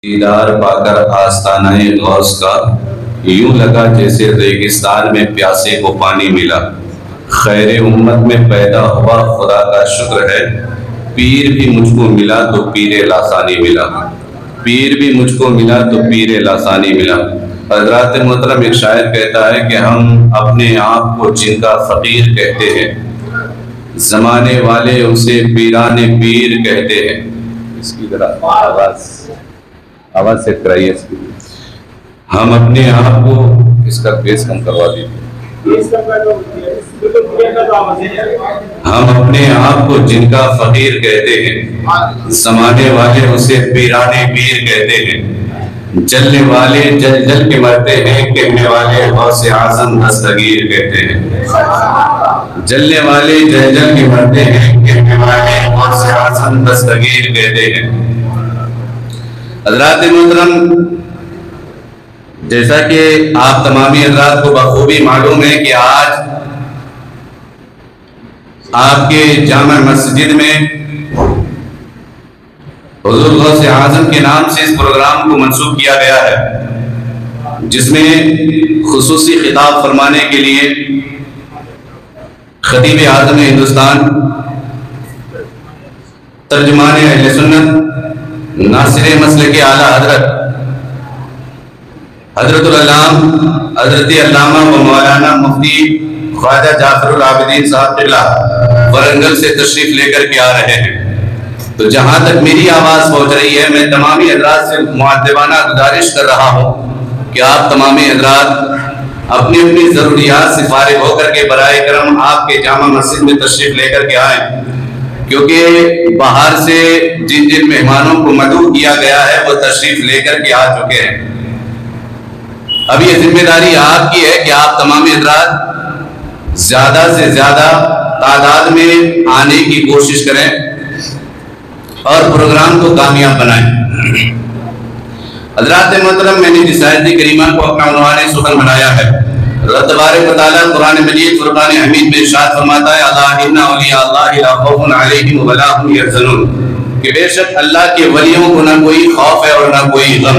دیدار پا کر آستانہ غوث کا یوں لگا جیسے ریگستان میں پیاسے کو پانی ملا۔ خیر امت میں پیدا ہوا خدا کا شکر ہے، پیر بھی مجھ کو ملا تو پیر لاسانی ملا، پیر بھی مجھ کو ملا تو پیر لاسانی ملا۔ حضرات محترم، ایک شاعر کہتا ہے کہ ہم اپنے آپ کو جن کا فقیر کہتے ہیں، زمانے والے اسے پیران پیر کہتے ہیں۔ اس کی ذرا آواز سیٹ کرائیے اس کی۔ ہم اپنے آپ کو، اس کا بیس کم کروا دیجیے۔ ہم اپنے آپ کو جن کا فقیر کہتے ہیں، زمانے والے اسے پیران پیر کہتے ہیں۔ جلنے والے جل جل کے مرتے ہیں، کہنے والے غوث اعظم دستگیر کہتے ہیں۔ جلنے والے جل جل کے مرتے ہیں، کہنے والے غوث اعظم دستگیر کہتے ہیں۔ حضرات محترم، جیسا کہ آپ تمامی حضرات کو بخوبی معلوم ہے کہ آج آپ کے جامع مسجد میں حضور غوث اعظم کے نام سے اس پروگرام کو منسوخ کیا گیا ہے، جس میں خصوصی خطاب فرمانے کے لیے خطیب اعظم ہندوستان، ترجمان اہل سنت، ناصر مسلک اعلیٰ حضرت العلامہ حضرت علامہ و مولانا مفتی خواجہ جعفر العابدین صاحب قبلہ ورنگل سے تشریف لے کر کے آ رہے ہیں۔ تو جہاں تک میری آواز پہنچ رہی ہے، میں تمامی حضرات سے مؤدبانہ گزارش کر رہا ہوں کہ آپ تمامی حضرات اپنی اپنی ضروریات سے فارغ ہو کر کے برائے کرم آپ کے جامع مسجد میں تشریف لے کر کے آئیں، کیونکہ باہر سے جن جن مہمانوں کو مدعو کیا گیا ہے وہ تشریف لے کر کے آ چکے ہیں۔ اب یہ ذمہ داری آپ کی ہے کہ آپ تمام حضرات زیادہ سے زیادہ تعداد میں آنے کی کوشش کریں اور پروگرام کو کامیاب بنائیں۔ حضرات محترم، میں نے جس آیت کریمہ کو اپنا عنوان سخن بنایا ہے، رب تبارک و تعالیٰ قرآن مجید فرقان حمید میں ارشاد فرماتا ہے، الا ان اولیاء اللہ لا خوف علیہم ولا هم یحزنون، کہ بے شک اللہ کے ولیوں کو نہ کوئی خوف ہے اور نہ کوئی غم۔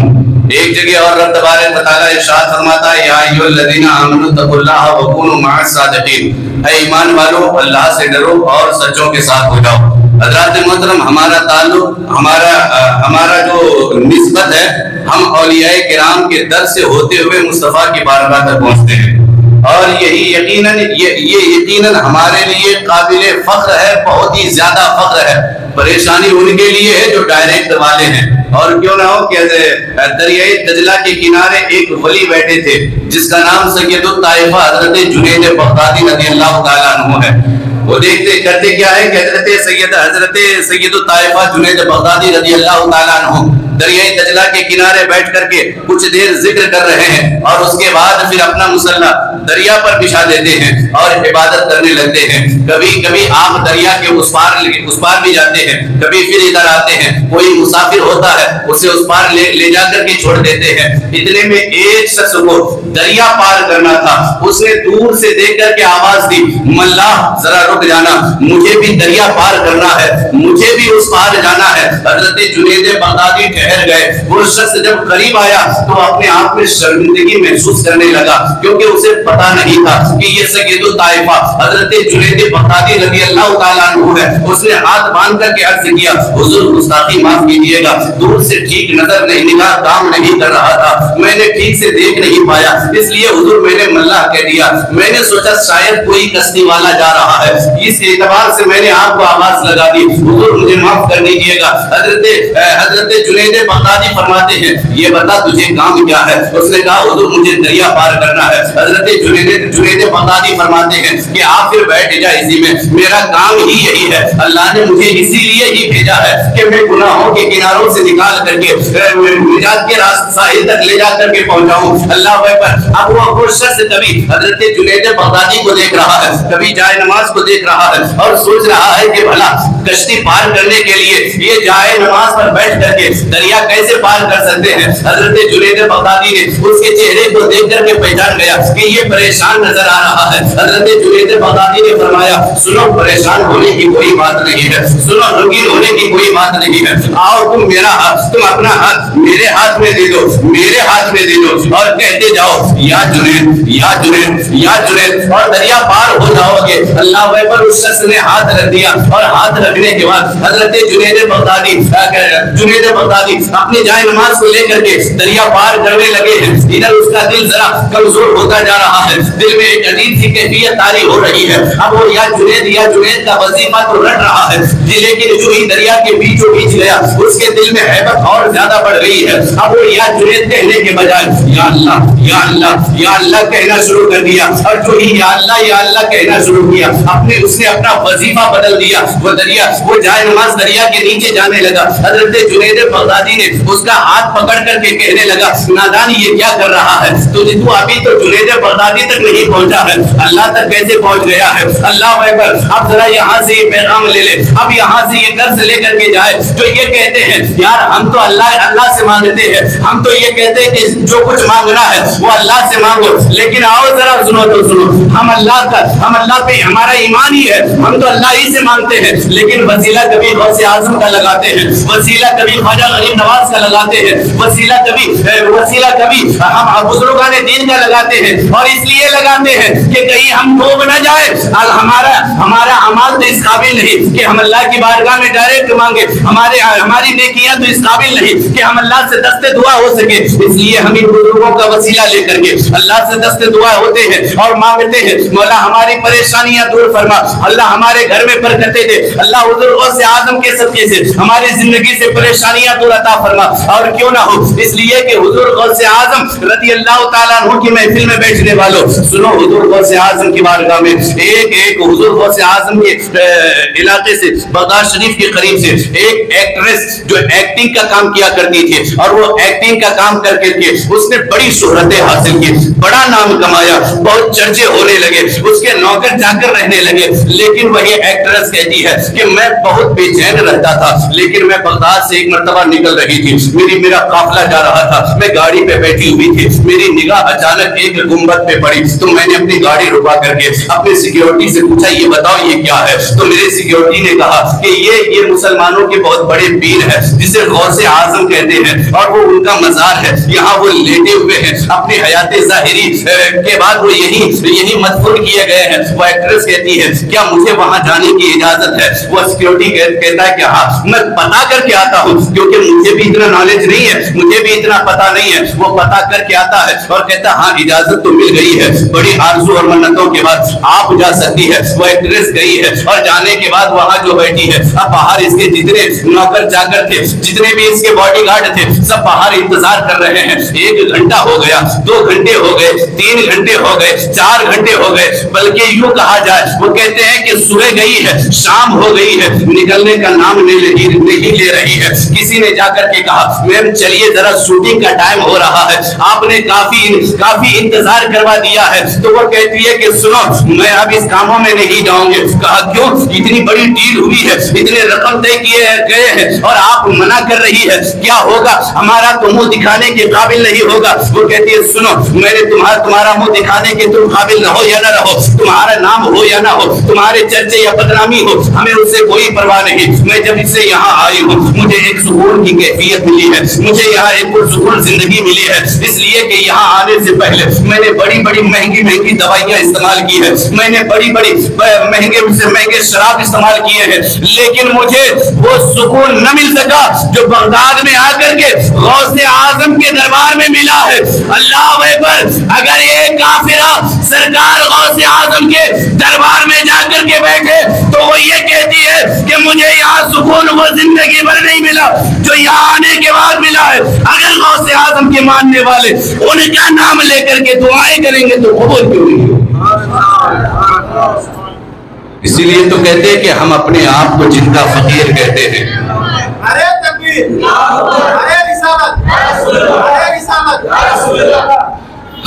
ایک جگہ اور رب تبارک و تعالیٰ ارشاد فرماتا ہے، یا ایھا الذین آمنوا اتقوا اللہ وکونوا مع الصادقین، اے ایمان والو اللہ سے ڈرو اور سچوں کے ساتھ ہو جاؤ۔ حضرات محترم، ہمارا تعلق، ہمارا جو نسبت ہے، ہم اولیاء کرام کے در سے ہوتے ہوئے مصطفیٰ کی بارگاہ تک پہنچتے ہیں، اور یہی یقیناً ہمارے لیے قابل فخر ہے، بہت ہی زیادہ فخر ہے۔ پریشانی ان کے لیے ہے جو ڈائریکٹ والے ہیں، اور کیوں نہ ہو کہ دریائے دجلہ کے کنارے ایک ولی بیٹھے تھے جس کا نام سید الطائفہ حضرت جنید بغدادی رضی اللہ تعالیٰ عنہ ہے۔ وہ دیکھتے کرتے کیا ہے کہ حضرت سید الطائفہ جنید بغدادی رضی اللہ تعالیٰ عنہ دریائے دجلہ کے کنارے بیٹھ کر کے کچھ دیر ذکر کر رہے ہیں، اور اس کے بعد پھر اپنا مصلہ دریا پر بچھا دیتے ہیں اور عبادت کرنے لگتے ہیں۔ کبھی کبھی آپ دریا کے اس پار بھی جاتے ہیں، کبھی پھر ادھر آتے ہیں، کوئی مسافر ہوتا ہے اسے اس پار لے جا کر کے چھوڑ دیتے ہیں۔ اتنے میں ایک شخص کو دریا پار کرنا تھا، اس نے دور سے دیکھ کر کے آواز دی، ملا ذرا رک جانا، مجھے بھی دریا پار کرنا ہے، مجھے بھی اس پار جانا ہے۔ حضرت جنید بغدادی ٹھہر گئے۔ وہ شخص جب قریب آیا تو اپنے آپ میں شرمندگی محسوس کرنے لگا، کیونکہ اسے پتا نہیں تھا کہ یہ سید الطائفہ حضرت جنید بغدادی رضی اللہ تعالیٰ عنہ ہے۔ اس نے ہاتھ باندھ کر کے عرض کیا، حضور گستاخی معاف کیجیے گا، دور سے ٹھیک نظر نہیں، نگاہ کام نہیں کر رہا تھا، میں نے ٹھیک سے دیکھ نہیں پایا، اس لیے حضور میں نے ملا کہہ دیا، میں نے سوچا شاید کوئی کشتی والا جا رہا ہے، اس اعتبار سے میں نے آپ کو آواز لگا دی، حضور مجھے معاف کر دیجیے گا۔ حضرت جنید بغدادی فرماتے ہیں، یہ بتا تجھے کام کیا ہے؟ اس نے کہا، حضور مجھے دریا پار کرنا ہے۔ حضرت جنید بغدادی فرماتے ہیں کہ آپ پھر بیٹھ جا اسی میں، میرا کام ہی یہی ہے، اللہ نے مجھے اسی لیے ہی بھیجا ہے کہ میں گناہوں کے کناروں سے نکال کر کے نجات کے راستہ ساحل تک لے جا کر کے پہنچاؤں۔ اللہ اکبر۔ اب وہ شخص کبھی حضرت جنید بغدادی کو دیکھ رہا ہے، کبھی جائے نماز کو دیکھ رہا ہے، اور سوچ رہا ہے کہ بھلا کشتی پار کرنے کے لیے یہ جائے نماز پر بیٹھ کر کے دریا کیسے پار کر سکتے ہیں؟ حضرت جنید بغدادی نے اس کے چہرے کو دیکھ کر کے پہچان گیا کہ یہ پریشان نظر آ رہا ہے۔ حضرت جنید بغدادی نے فرمایا سنو پریشان ہونے کی کوئی بات نہیں ہے، سنو رنگین ہونے کی کوئی بات نہیں ہے، آؤ تم میرا ہاتھ، تم اپنا ہاتھ میرے ہاتھ میں دے دو، میرے ہاتھ میں دے دو اور کہتے جاؤ یا جنید یا جنید یا جنید اور دریا پار ہو جاؤ گے۔ اللہ اکبر۔ اس شخص نے ہاتھ رکھ دیا اور ہاتھ رکھنے کے بعد حضرت جنید بغدادی اپنی جائے نماز کو لے کر کے دریا پار کرنے لگے ہیں۔ ادھر اس کا دل ذرا کمزور ہوتا جا رہا ہے، دل میں ایک عجیب سی کیفیت طاری ہو رہی ہے۔ اب وہ یا جنید کا وظیفہ تو رٹ رہا ہے لیکن جو ہی دریا کے بیچوں بیچ گیا اس کے دل میں ہیبت اور زیادہ بڑھ گئی ہے۔ اب وہ یا جنید کہنے کے بجائے یا اللہ یا اللہ یا اللہ کہنا شروع کر دیا اور جو ہی یا اللہ کہنا شروع کیا اس نے اپنا وظیفہ بدل دیا۔ وہ جائے نماز دریا کے نیچے جانے لگا۔ حضرت جنید بغدادی نے اس کا ہاتھ پکڑ کر کے کہنے لگا نادان یہ کیا کر رہا ہے؟ تو ابھی تو جنید بغدادی تک نہیں پہنچا ہے، اللہ تک کیسے پہنچ گیا ہے؟ اللہ اکبر۔ اب ذرا یہاں سے یہ پیغام لے لے، اب یہاں سے یہ قرض لے کر کے جائے جو یہ کہتے ہیں یار ہم تو اللہ سے مانگتے ہیں، ہم تو یہ کہتے ہیں کہ جو کچھ مانگنا ہے وہ اللہ سے مانگو، لیکن آؤ ذرا سنو تو سنو، ہم اللہ پہ ہمارا ایمان ہی ہے، ہم تو اللہ ہی سے مانگتے ہیں، لیکن وسیلہ کبھی غوث اعظم کا لگاتے ہیں، وسیلہ کبھی خواجہ غریب نواز کا لگاتے ہیں، وسیلہ کبھی ہم بزرگان دین کا لگاتے ہیں، اور اس لیے لگاتے ہیں کہ کہیں ہم ڈوب نہ جائے۔ ہمارا اعمال تو اس قابل نہیں کہ ہم اللہ کی بارگاہ میں ڈائریکٹ مانگے، ہماری نیکیاں تو اس قابل نہیں کہ ہم اللہ سے دست دعا ہو سکے، اس لیے ہم ان بزرگوں کا وسیلہ لے کر کے اللہ سے دست دعا ہوتے ہیں اور مانگتے ہیں مولا ہماری پریشانیاں دور فرما، اللہ ہمارے گھر میں برکتیں دے، اللہ حضور غوث اعظم کے صدقے سے ہماری زندگی سے پریشانیاں دور عطا فرما۔ اور کیوں نہ ہو اس لیے کہ حضور غوث اعظم رضی اللہ تعالیٰ عنہ کی محفل میں بیٹھنے والوں سنو، حضور غوث اعظم کی بارگاہ میں ایک حضور غوث اعظم کے علاقے سے بغداد شریف کے قریب سے ایک ایکٹریس جو ایکٹنگ کا کام کیا کرتی تھی اور وہ ایکٹنگ کا کام کر کے اس نے بڑی شہرتیں حاصل کی، بڑا نام کمایا، بہت چرچے ہونے لگے، اس کے نوکر جا کر رہنے لگے، لیکن وہی ایکٹریس کہتی ہے کہ میں بہت بے چین رہتا تھا، لیکن میں بغداد سے ایک مرتبہ نکل رہی تھی، میرا قافلہ جا رہا تھا، میں گاڑی پہ بیٹھی ہوئی تھی، میری نگاہ اچانک ایک گنبد پہ پڑی، تو میں نے اپنی گاڑی رکا کر کے اپنے سیکیورٹی سے پوچھا یہ بتاؤ یہ کیا ہے؟ تو میرے سیکیورٹی نے کہا کہ یہ مسلمانوں کے بہت بڑے پیر ہے جسے غوث اعظم کہتے ہیں اور وہ ان کا مزار ہے، یہاں وہ لیٹے ہوئے ہیں، اپنی حیات ظاہری کے بعد وہ یہی مدفون کیے گئے ہیں۔ وہ ایکٹریس کہتی ہے کیا مجھے وہاں جانے کی اجازت ہے؟ وہ سیکیورٹی کہتا ہے کہ ہاں میں پتا کر کے آتا ہوں، کیونکہ مجھے بھی اتنا نالج نہیں ہے، مجھے بھی اتنا پتا نہیں ہے، وہ پتا کر کے آتا ہے اور کہتا ہاں اجازت تو مل گئی ہے، بڑی آرزو اور منتوں کے بعد آپ جا سکتی ہے۔ وہ ایکٹریس گئی ہے اور جانے کے بعد وہاں جو بیٹھی ہے اب باہر اس کے جتنے نوکر چاکر تھے، جتنے بھی اس کے باڈی گارڈ تھے، سب باہر انتظار کر رہے ہیں۔ 1 گھنٹہ ہو گیا، 2 گھنٹے ہو گئے، 3 گھنٹے ہو گئے، 4 گھنٹے ہو گئے، بلکہ یوں کہا جائے وہ کہتے ہیں کہ صبح گئی ہے، شام ہو گئی ہے، نکلنے کا نام نہیں لے رہی ہے۔ کسی نے جا کر کے کہا میم چلیے ذرا شوٹنگ کا ٹائم ہو رہا ہے، آپ نے کافی انتظار کروا دیا ہے۔ تو وہ کہتی ہے کہ سنو میں اب اس کاموں میں نہیں جاؤں گے۔ کہا کیوں؟ اتنی بڑی ڈیل ہوئی ہے، اتنے رقم طے کیے گئے ہیں اور آپ منع کر رہی ہے، کیا ہوگا؟ ہمارا تو منہ دکھانے کے قابل نہیں ہوگا۔ وہ کہتی ہے سنو میں نے تمہارا منہ دکھانے کے تم قابل نہ ہو یا نہ رہو، تمہارا نام ہو یا نہ ہو، تمہارے چرچے یا بدنامی ہو، ہمیں اس سے کوئی پرواہ نہیں۔ میں جب سے یہاں آئی ہوں مجھے ایک سکون کی کیفیت ملی ہے، مجھے یہاں ایک پرسکون زندگی ملی ہے، اس لیے کہ یہاں آنے سے پہلے میں نے بڑی مہنگی دوائیاں استعمال کی ہے، میں نے بڑی مہنگے سے مہنگے شراب استعمال کیے ہیں، لیکن مجھے وہ سکون نہ مل سکا جو بغداد میں آ کر کے غوث اعظم کے دربار میں ملا ہے۔ اللہ اکبر۔ اگر ایک کافرہ سرکار غوث اعظم کے دربار میں جا کر کے بیٹھے تو وہ یہ کہتی ہے کہ مجھے یہاں سکون وہ زندگی بھر نہیں ملا جو یہاں آنے کے بعد ملا ہے۔ اگر غوث اعظم کے ماننے والے ان کا نام لے کر کے دعائیں کریں گے تو قبول کیوں نہیں؟ اسی لیے تو کہتے ہیں کہ ہم اپنے آپ کو جن کا فقیر کہتے ہیں۔ ارے تکبیر، ارے رسالت، ارے رسالت۔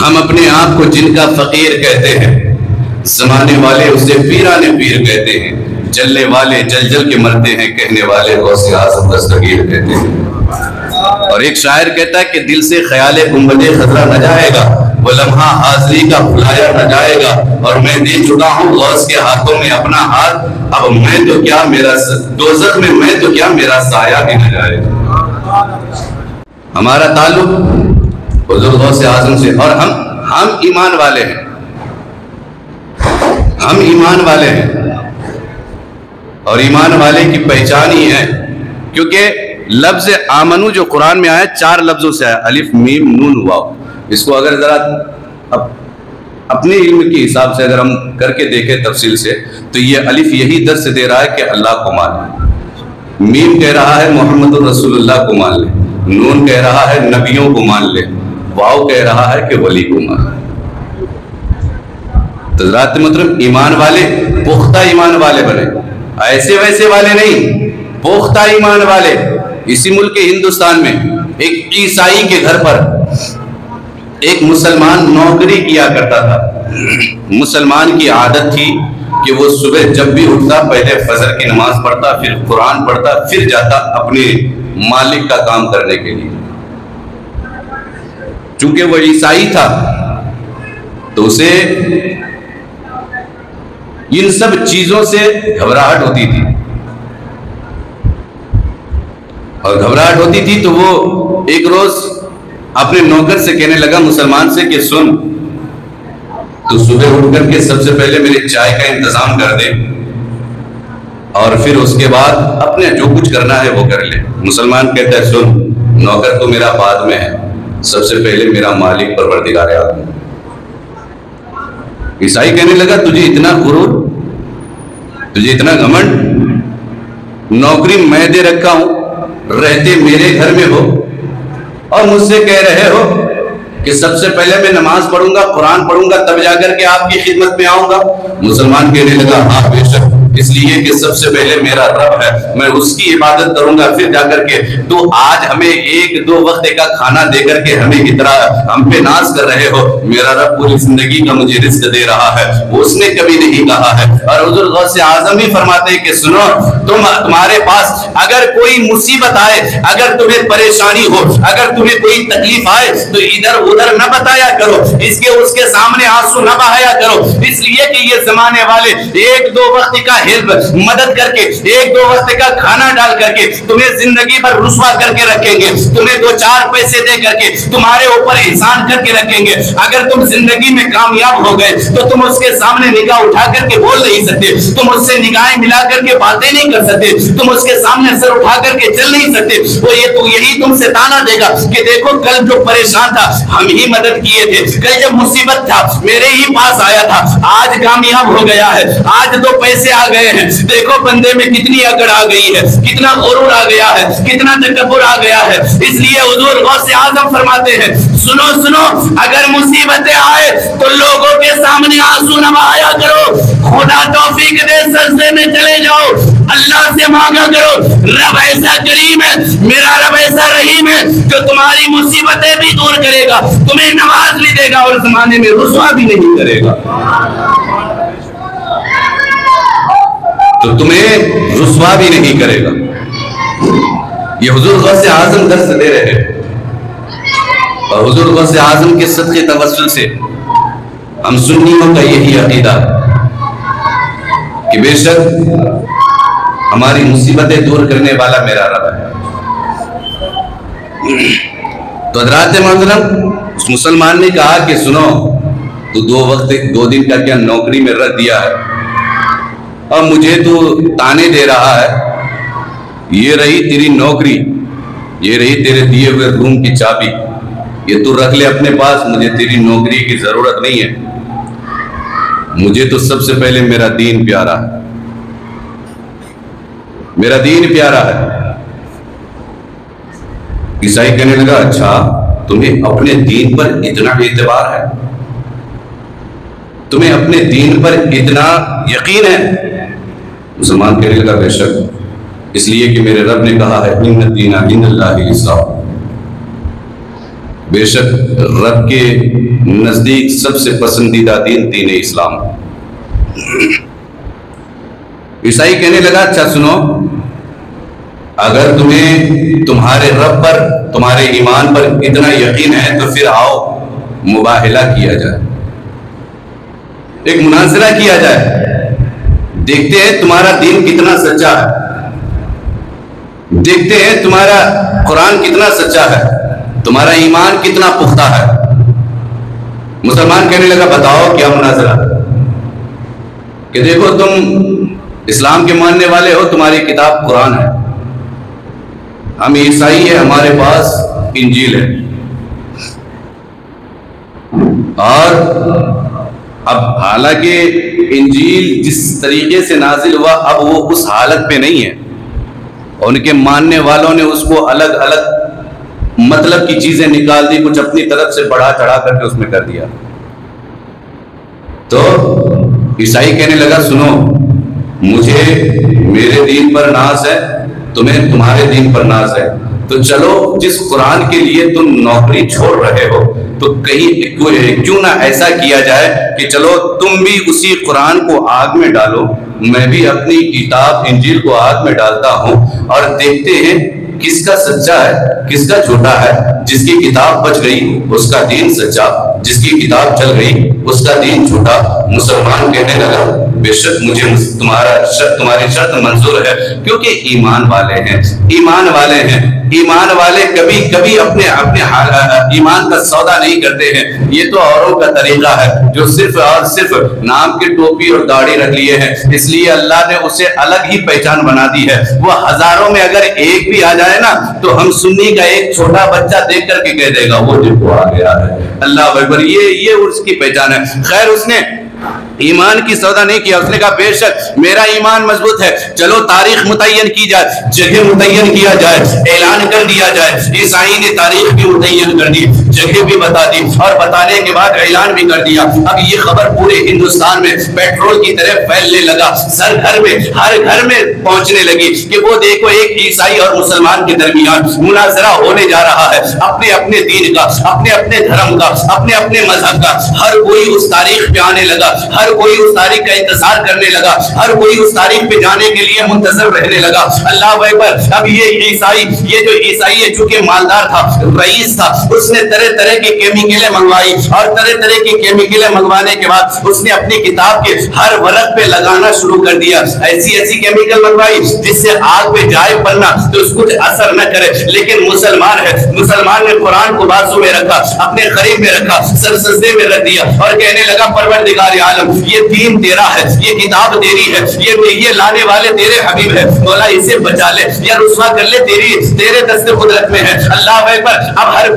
ہم اپنے آپ کو جن کا فقیر کہتے ہیں، زمانے والے اسے پیرانے پیر کہتے ہیں، جلنے والے جل جل کے مرتے ہیں، کہنے والے غوث اعظم دستگیر کہتے ہیں۔ اور ایک شاعر کہتا ہے کہ دل سے خیال گنبد خضرا نہ جائے گا، وہ لمحہ حاضری کا بھلایا نہ جائے گا، اور میں دے چکا ہوں غوث کے ہاتھوں میں اپنا ہاتھ، اب میں تو کیا میرا دوزخ میں میں تو کیا میرا سایہ بھی نہ جائے گا۔ ہمارا تعلق حضور غوث اعظم سے، اور ہم ایمان والے ہیں، ہم ایمان والے ہیں، اور ایمان والے کی پہچان ہی ہے، کیونکہ لفظ آمنو جو قرآن میں آیا 4 لفظوں سے آیا، الف میم نون واو۔ اس کو اگر ذرا اپنے علم کے حساب سے اگر ہم کر کے دیکھیں تفصیل سے، تو یہ الف یہی درس دے رہا ہے کہ اللہ کو مان، میم کہہ رہا ہے محمد الرسول اللہ کو مان لے، نون کہہ رہا ہے نبیوں کو مان لے، واو کہہ رہا ہے کہ ولی کو مان لے۔ تو حضرات محترم، ایمان والے پختہ ایمان والے بنے، ایسے ویسے والے نہیں، پختہ ایمان والے۔ اسی ملک ہندوستان میں ایک عیسائی کے گھر پر ایک مسلمان نوکری کیا کرتا تھا۔ مسلمان کی عادت تھی کہ وہ صبح جب بھی اٹھتا پہلے فجر کی نماز پڑھتا، پھر قرآن پڑھتا، پھر جاتا اپنے مالک کا کام کرنے کے لیے۔ چونکہ وہ عیسائی تھا تو اسے ان سب چیزوں سے گھبراہٹ ہوتی تھی، اور گھبراہٹ ہوتی تھی تو وہ ایک روز اپنے نوکر سے کہنے لگا، مسلمان سے، کہ سن، تو صبح اٹھ کر کے سب سے پہلے میرے چائے کا انتظام کر دے، اور پھر اس کے بعد اپنے جو کچھ کرنا ہے وہ کر لے۔ مسلمان کہتا ہے، سن، نوکر تو میرا بعد میں ہے، سب سے پہلے میرا مالک پروردگار عالم۔ عیسائی کہنے لگا، تجھے اتنا غرور، تجھے اتنا گھمنڈ، نوکری میں دے رکھا ہوں، رہتے میرے گھر میں ہو، اور مجھ سے کہہ رہے ہو کہ سب سے پہلے میں نماز پڑھوں گا، قرآن پڑھوں گا، تب جا کر کے آپ کی خدمت میں آؤں گا۔ مسلمان کہنے لگا، ہاں بے شک، اس لیے کہ سب سے پہلے میرا رب ہے، میں اس کی عبادت کروں گا، پھر جا کر کے تو آج ہمیں 1-2 وقت کا کھانا دے کر کے ہمیں اتنا ہم پہ ناز کر رہے ہو، میرا رب پوری زندگی کا مجھے رزق دے رہا ہے، اس نے کبھی نہیں کہا ہے۔ اور حضور غوث اعظم بھی فرماتے ہیں کہ سنو، تمہارے پاس اگر کوئی مصیبت آئے، اگر تمہیں پریشانی ہو، اگر تمہیں کوئی تکلیف آئے تو ادھر ادھر نہ بتایا کرو، اس کے سامنے آنسو نہ بہایا کرو، اس لیے کہ یہ زمانے والے 1-2 وقت کا ہیلپ مدد کر کے، 1-2 وقت کا کھانا ڈال کر کے تمہیں زندگی بھر رسوا کر کے رکھیں گے، تمہیں 2-4 پیسے دے کر کے تمہارے اوپر احسان کر کے رکھیں گے۔ اگر تم زندگی میں کامیاب ہو گئے تو تم اس کے سامنے نگاہ اٹھا کر کے بول نہیں سکتے، تم اس سے نگاہیں ملا کر کے باتیں نہیں کر سکتے، تم اس کے سامنے سر اٹھا کر کے چل نہیں سکتے۔ وہ یہ تو یہی تم سے تانا دے گا کہ دیکھو کل جو پریشان تھا ہم ہی مدد کیے تھے، کل جب مصیبت تھا میرے ہی پاس آیا تھا، آج کامیاب ہو گیا ہے، آج 2 پیسے آ گئے ہیں، دیکھو بندے میں کتنی اکڑ آ گئی ہے، کتنا غرور آ گیا ہے، کتنا تکبر آ گیا ہے۔ اس لیے حضور غوث اعظم فرماتے ہیں، سنو سنو، اگر مصیبتیں آئے تو لوگوں کے سامنے آنسو نہ بہایا کرو، خدا توفیق دے سجدے میں چلے جاؤ، اللہ سے مانگا کرو، رب ایسا کریم ہے، میرا رب ایسا رحیم ہے جو تمہاری مصیبتیں بھی دور کرے گا، تمہیں نواز بھی دے گا، اور زمانے میں رسوا بھی نہیں کرے گا، تو تمہیں رسوا بھی نہیں کرے گا۔ یہ حضور غوث اعظم درس دے رہے ہیں، اور حضور غوث اعظم کے صدقے توسل سے ہم سنیوں کا یہی عقیدہ کہ بے شک ہماری مصیبتیں دور کرنے والا میرا رب ہے۔ تو حضرات محترم، اس مسلمان نے کہا کہ سنو، تو 2 دن کا کیا نوکری میں رکھ دیا ہے، اور مجھے تو تانے دے رہا ہے، یہ رہی تیری نوکری، یہ رہی تیرے دیے ہوئے روم کی چابی، یہ تو رکھ لے اپنے پاس، مجھے تیری نوکری کی ضرورت نہیں ہے، مجھے تو سب سے پہلے میرا دین پیارا ہے، میرا دین پیارا ہے۔ عیسائی کہنے لگا، اچھا تمہیں اپنے دین پر اتنا اعتبار ہے، تمہیں اپنے دین پر اتنا یقین ہے؟ مسلمان کہنے لگا، بے شک، اس لیے کہ میرے رب نے کہا ہے، ان الدین عند اللہ الاسلام، بے شک رب کے نزدیک سب سے پسندیدہ دین دین اسلام۔ عیسائی کہنے لگا اچھا سنو، اگر تمہیں تمہارے رب پر، تمہارے ایمان پر اتنا یقین ہے تو پھر آؤ مباہلہ کیا جائے، ایک مناظرہ کیا جائے، دیکھتے ہیں تمہارا دین کتنا سچا ہے، دیکھتے ہیں تمہارا قرآن کتنا سچا ہے، تمہارا ایمان کتنا پختہ ہے۔ مسلمان کہنے لگا بتاؤ کیا مناظرہ؟ کہ دیکھو تم اسلام کے ماننے والے ہو، تمہاری کتاب قرآن ہے، ہم عیسائی ہیں، ہمارے پاس انجیل ہے، اور اب حالانکہ انجیل جس طریقے سے نازل ہوا اب وہ اس حالت پہ نہیں ہے، ان کے ماننے والوں نے اس کو الگ الگ مطلب کی چیزیں نکال دی، کچھ اپنی طرف سے بڑھا چڑھا کر کے اس میں کر دیا۔ تو عیسائی کہنے لگا سنو، مجھے میرے دین پر ناز ہے، تمہیں تمہارے دین پر ناز ہے، تو چلو جس قرآن کے لیے تم نوکری چھوڑ رہے ہو تو کہیں کیوں نہ ایسا کیا جائے کہ چلو تم بھی اسی قرآن کو آگ میں ڈالو، میں بھی اپنی کتاب انجیل کو آگ میں ڈالتا ہوں، اور دیکھتے ہیں کس کا سچا ہے کس کا جھوٹا ہے۔ جس کی کتاب بچ گئی اس کا دین سچا، جس کی کتاب چل گئی اس کا دین جھوٹا۔ مسلمان کہنے لگا بے شک مجھے تمہاری شرط منظور ہے، کیونکہ ایمان والے ہیں، ایمان والے ہیں، ایمان والے کبھی کبھی اپنے ایمان کا سودا نہیں کرتے ہیں۔ یہ تو اوروں کا طریقہ ہے جو صرف اور صرف نام کی ٹوپی اور داڑھی رکھ لیے ہیں، اس لیے اللہ نے اسے الگ ہی پہچان بنا دی ہے۔ وہ ہزاروں میں اگر ایک بھی آ جائے نا تو ہم سنی کا ایک چھوٹا بچہ دیکھ کر کے کہہ دے گا وہ دیکھو آ گیا ہے، اللہ اکبر، یہ اس کی پہچان ہے۔ خیر اس نے ایمان کی سودا نہیں کیا، اس نے کہا بے شک میرا ایمان مضبوط ہے، چلو تاریخ متعین کی جائے، جگہ متعین کیا جائے، اعلان کر دیا جائے۔ عیسائی نے تاریخ بھی متعین کر دی، جگہ بھی بتا دی، اور بتانے کے بعد اعلان بھی کر دیا۔ اب یہ خبر پورے ہندوستان میں پیٹرول کی طرح پھیلنے لگا، ہر گھر میں پہنچنے لگی کہ وہ دیکھو ایک عیسائی اور مسلمان کے درمیان مناظرہ ہونے جا رہا ہے، اپنے اپنے دین کا، اپنے اپنے دھرم کا، اپنے اپنے مذہب کا۔ ہر کوئی اس تاریخ پہ آنے لگا، ہر کوئی اس تاریخ کا انتظار کرنے لگا، ہر کوئی اس تاریخ پہ جانے کے لیے منتظر رہنے لگا۔ اللہ اکبر۔ اب یہ عیسائی، یہ جو عیسائی ہے چونکہ مالدار تھا، رئیس تھا، اس نے طرح طرح کی کیمیکلیں منگوائی، اور طرح طرح کی کیمیکلیں منگوانے کے بعد اس نے اپنی کتاب کے ہر ورق پہ لگانا شروع کر دیا۔ ایسی کیمیکل منگوائی جس سے آگ پہ جائے پڑنا تو اس کچھ اثر نہ کرے، لیکن مسلمان ہے، مسلمان نے قرآن کو بازو میں رکھا، اپنے قریب میں رکھا، سر سجدے میں رکھ دیا، اور کہنے لگا پروردگار عالم یہ دین تیرا ہے، یہ کتاب تیری ہے، یہ لانے والے تیرے حبیب ہے، مولا اسے بچا لے یا رسوا کر لے، تیرے دست قدرت میں ہے۔ اللہ اکبر۔ اب ہر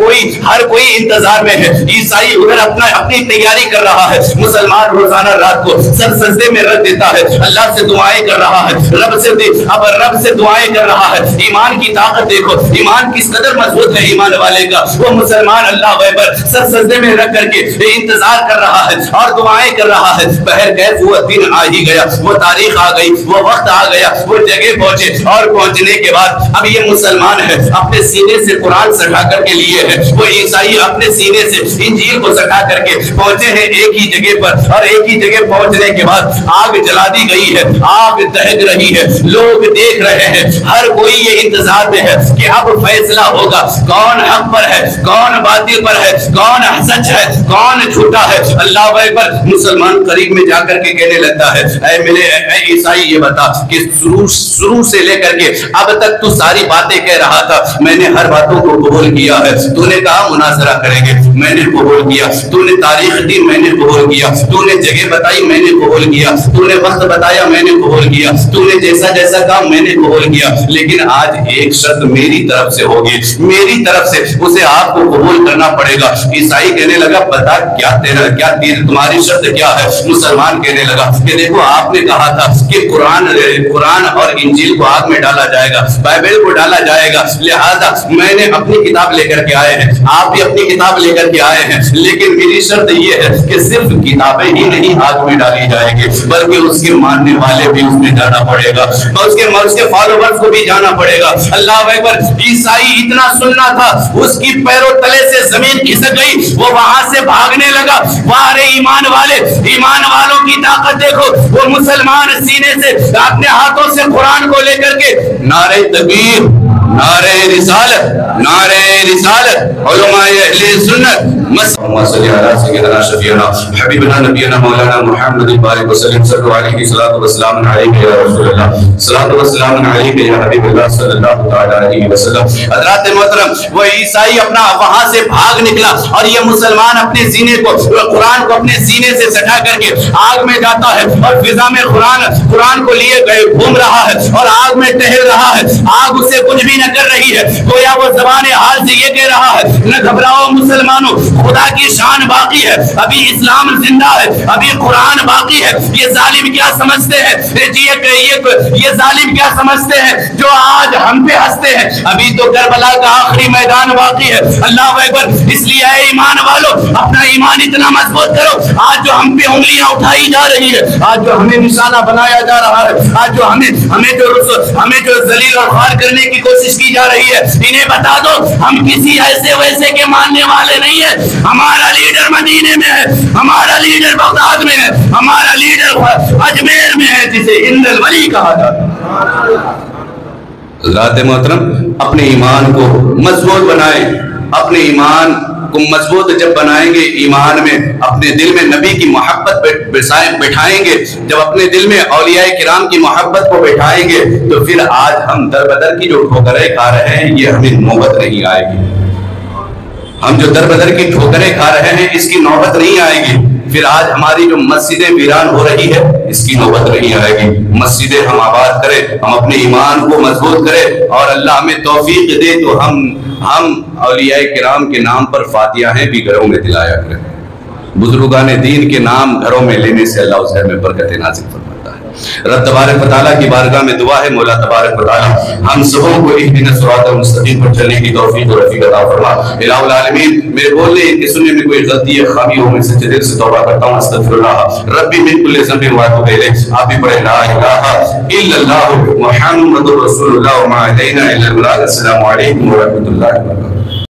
کوئی انتظار میں ہے، عیسائی ادھر اپنی تیاری کر رہا ہے، مسلمان روزانہ رات کو سر سجدے میں رکھ دیتا ہے، اللہ سے دعائیں کر رہا ہے، رب سے دعائیں کر رہا ہے۔ ایمان کی طاقت دیکھو، ایمان کس قدر مضبوط ہے ایمان والے کا۔ وہ مسلمان اللہ اکبر سر سجدے میں رکھ کر کے انتظار کر رہا ہے اور دعائیں کر رہا ہے۔ بہرکیف وہ دن آ ہی گیا، وہ تاریخ آ گئی، وہ وقت آ گیا، وہ جگہ پہنچے، اور پہنچنے کے بعد اب یہ مسلمان ہے اپنے سینے سے قرآن سٹا کر کے لیے ہے، وہ عیسائی اپنے سینے سے انجیل کو سٹا کر کے پہنچے ہیں ایک ہی جگہ پر، اور ایک ہی جگہ پہنچنے کے بعد آگ جلا دی گئی ہے، آگ دہک رہی ہے، لوگ دیکھ رہے ہیں، ہر کوئی یہ انتظار میں ہے کہ اب فیصلہ ہوگا، کون حق پر ہے، کون باطل پر ہے، کون سچ ہے، کون جھوٹا ہے۔ اللہ اکبر۔ مسلمان قریب میں جا کر کے کہنے لگتا ہے اے عیسائی یہ بتا کہ شروع سے لے کر کے اب تک تو ساری باتیں کہہ رہا تھا، میں نے ہر باتوں کو قبول کیا ہے، تو نے کہا مناظرہ کریں گے، میں نے قبول کیا، تو نے تاریخ دی، میں نے قبول کیا، تو نے جگہ بتائی، میں نے قبول کیا، تو نے وقت بتایا، میں نے قبول کیا، تو نے جیسا کہا میں نے قبول کیا، لیکن آج ایک شرط میری طرف سے ہوگی، میری طرف سے اسے آپ کو قبول کرنا پڑے گا۔ عیسائی کہنے لگا بتا تمہاری شرط کیا ہے؟ مسلمان کہنے لگا کہ دیکھو آپ نے کہا تھا کہ قرآن اور انجیل کو آگ میں ڈالا جائے گا، بائبل کو ڈالا جائے گا، لہذا میں نے اپنی کتاب لے کر کے آئے ہیں، آپ بھی اپنی کتاب لے کر کے آئے ہیں، لیکن میری شرط یہ ہے کہ صرف کتابیں ہی نہیں آگ میں ڈالی جائیں گی، بلکہ اس کے ماننے والے بھی اس میں جانا پڑے گا، اور اس کے فالوورز کو بھی جانا پڑے گا۔ اللہ اکبر۔ عیسائی اتنا سننا تھا، اس کی پیروں تلے سے زمین کھسک گئی، وہ وہاں سے بھاگنے لگا۔ وہاں ایمان ایمان والوں کی طاقت دیکھو، وہ مسلمان سینے سے اپنے ہاتھوں سے قرآن کو لے کر کے نعرہ تکبیر، نعرہ رسالت، نعرہ رسالت، علماء اہل سنت اللهم صل علی سیدنا شفیعنا حبیبنا نبینا مولانا محمد بارک وسلم صلی علیہ الصلوۃ والسلام علیک یا رسول اللہ، صلوات والسلام علیک یا حبیب اللہ صلی اللہ تعالی علیہ وسلم۔ حضرات محترم، وہ عیسائی اپنا وہاں سے بھاگ نکلا اور یہ مسلمان اپنے سینے کو، قرآن کو اپنے سینے سے سٹا کر کے آگ میں جاتا ہے اور فضا میں قرآن کو لیے گئے گھوم رہا ہے اور آگ میں ٹہل رہا ہے، آگ اسے کچھ بھی نہ کر رہی ہے، گویا وہ زبان حال سے یہ کہہ رہا ہے نہ گھبراؤ مسلمانوں، خدا کی شان باقی ہے، ابھی اسلام زندہ ہے، ابھی قرآن باقی ہے۔ یہ ظالم کیا سمجھتے ہیں، یہ ظالم کیا سمجھتے ہیں جو آج ہم پہ ہنستے ہیں، ابھی تو کربلا کا آخری میدان باقی ہے۔ اللہ اکبر۔ اس لیے اے ایمان والو، اپنا ایمان اتنا مضبوط کرو، آج جو ہم پہ انگلیاں اٹھائی جا رہی ہے، آج جو ہمیں نشانہ بنایا جا رہا ہے، آج جو ہمیں جو ذلیل اور خوار کرنے کی کوشش کی جا رہی ہے، انہیں بتا دو ہم کسی ایسے ویسے کے ماننے والے نہیں ہیں۔ ہمارا لیڈر مدینے میں ہے، ہمارا لیڈر بغداد میں ہے، ہمارا لیڈر اجمیر میں ہے، جسے ہند الولی کہا جاتا ہے۔ حضرات محترم، اپنے ایمان کو مضبوط بنائیں، اپنے ایمان کو مضبوط جب بنائیں گے، ایمان میں اپنے دل میں نبی کی محبت بٹھائیں گے، جب اپنے دل میں اولیاء کرام کی محبت کو بٹھائیں گے تو پھر آج ہم در بدر کی جو ٹھوکریں کھا رہے ہیں یہ ہمیں نوبت نہیں آئے گی۔ ہم جو در بدر کی ٹھوکریں کھا رہے ہیں اس کی نوبت نہیں آئے گی۔ پھر آج ہماری جو مسجدیں ویران ہو رہی ہے اس کی نوبت نہیں آئے گی۔ مسجدیں ہم آباد کریں، ہم اپنے ایمان کو مضبوط کریں اور اللہ ہمیں توفیق دے تو ہم اولیاء کرام کے نام پر فاتحہیں بھی گھروں میں دلایا کریں۔ بزرگان دین کے نام گھروں میں لینے سے اللہ اس گھر میں برکت نازل فرماتا ہے۔ رب تبارک و تعالیٰ کی بارگاہ میں دعا ہے، مولا تبارک و تعالیٰ ہم سبوں کو اہدنا الصراط المستقیم پر چلنے کی توفیق و رفیق عطا فرما۔ الہ العالمین، میرے بولنے کے سننے میں کوئی غلطی یا خامی ہو، میں سچے دل سے توبہ کرتا ہوں، استغفر اللہ ربی من کل ذنب و اتوب الیہ۔ آپ بھی پڑھیں لا الہ الا اللہ محمد رسول اللہ وما علینا الا البلاغ۔ السلام علیکم ورحمۃ اللہ وبرکاتہ۔